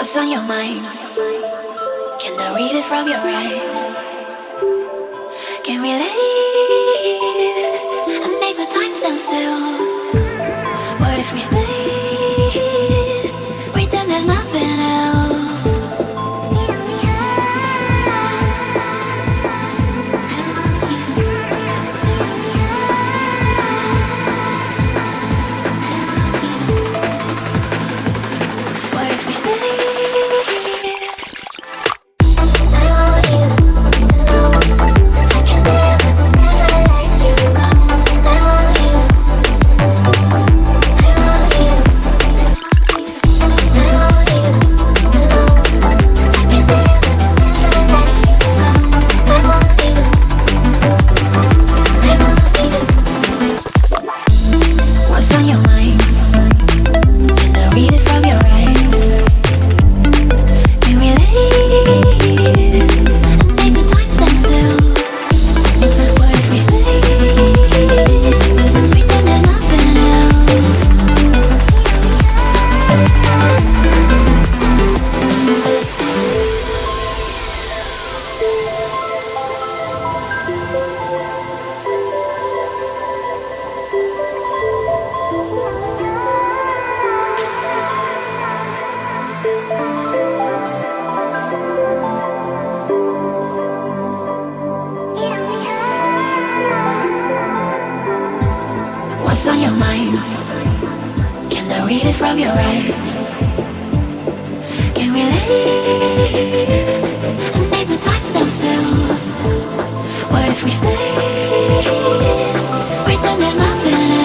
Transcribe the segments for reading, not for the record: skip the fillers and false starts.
What's on your mind? Can I read it from your eyes? Can we leave and make the time stand still? What if we stay? Pretend there's nothing else. What if we stay? What's on your mind? Can I read it from your eyes? Can we leave and make the time stand still? What if we stay? Pretend there's nothing else. What's on your mind? Can I read it from your eyes? Can we leave and make the time stand still? What if we stay? Pretend there's nothing else.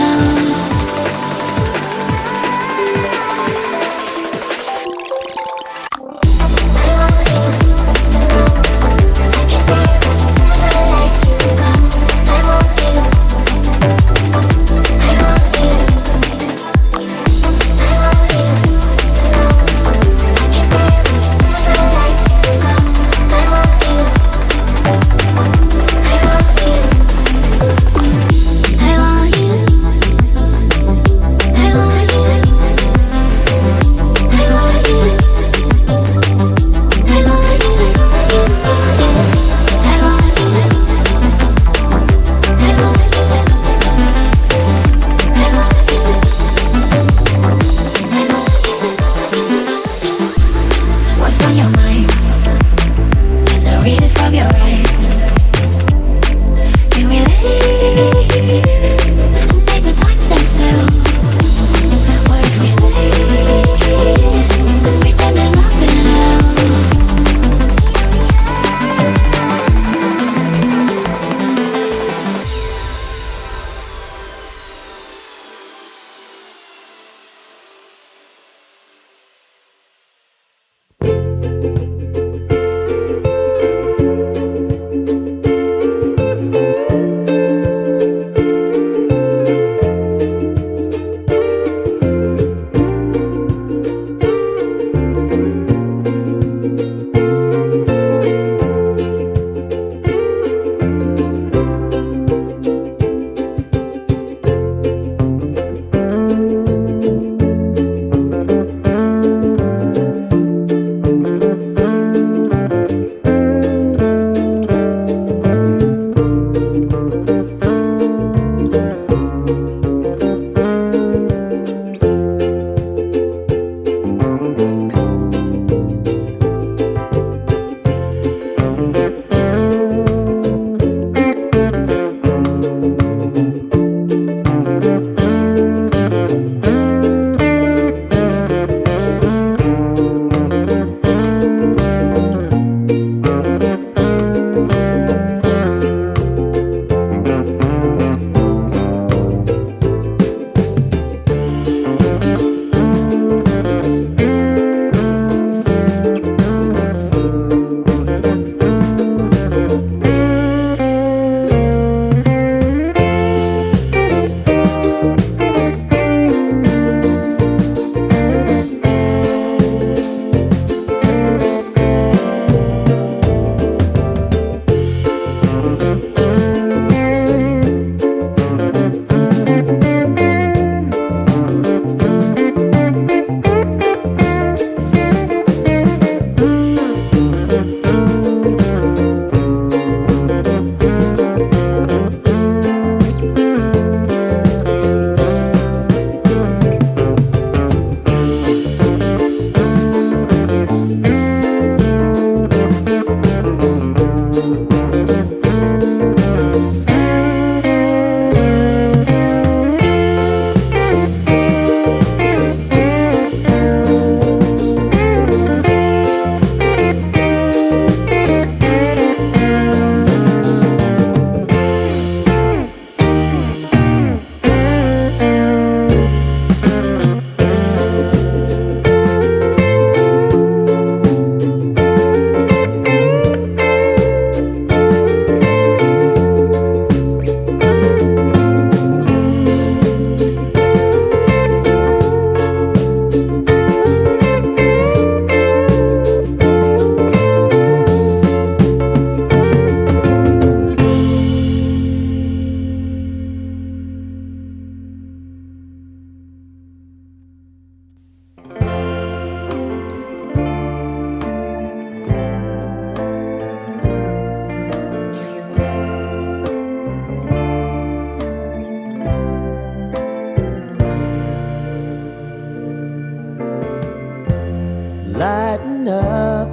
Lighten up,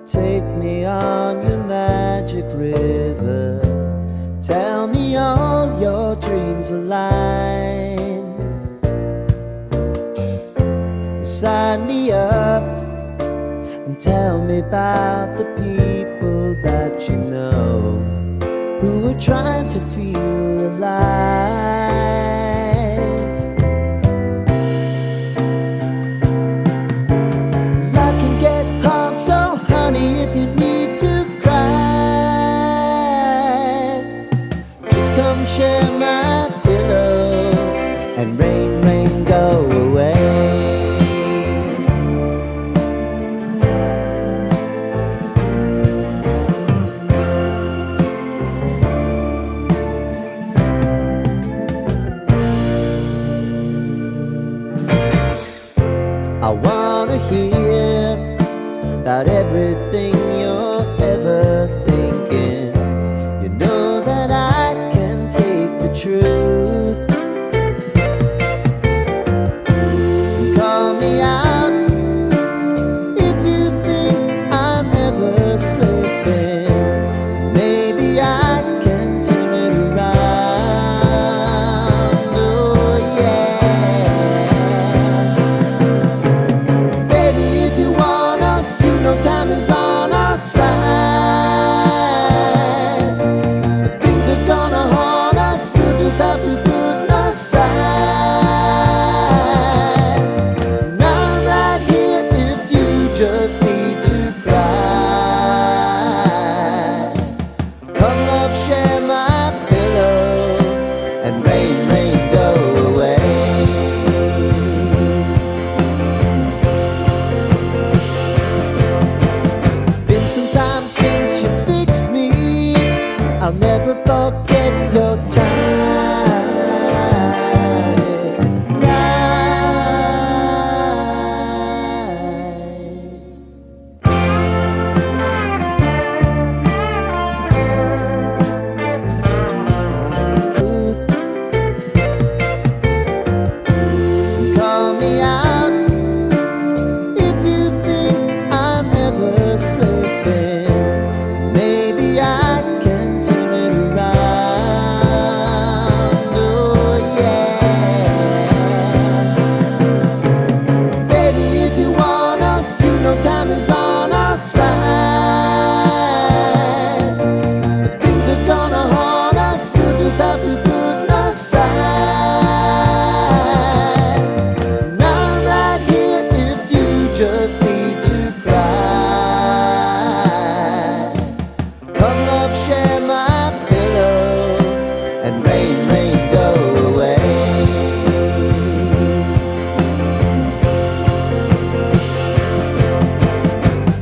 take me on your magic river. Tell me all your dreams align. Sign me up and tell me about the people that you know who are trying to feel alive. Life can get hard, so honey, if you need to cry, just come share my pillow and rain, rain, go away. I wanna hear about everything you're ever thinking. You know that I can take the truth. And call me out if you think I'm ever slipping. Maybe I can turn it around. Oh yeah. Time is on our side. Things are gonna haunt us, we'll just have to put aside. And I'm right here if you just need to cry. Come love, share my pillow and rain, rain, go away. Since you fixed me, I'll never forget your time. Call me out if you think I'm ever slipping. Maybe I can turn it around. Oh yeah. Baby, if you want us, you know time is on our side. Things are gonna haunt us, we'll just have to put aside. And I'm right here if you just need to cry. Come love, share my pillow and rain, rain, go away.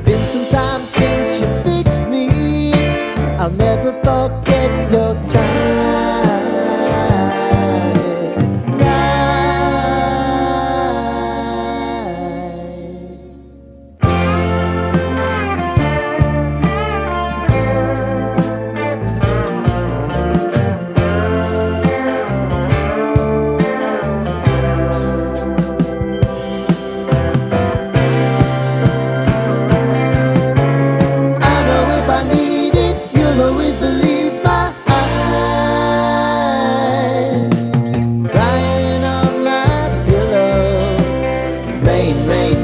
Been some time since you fixed me, I'll never forget your time. Rain, rain,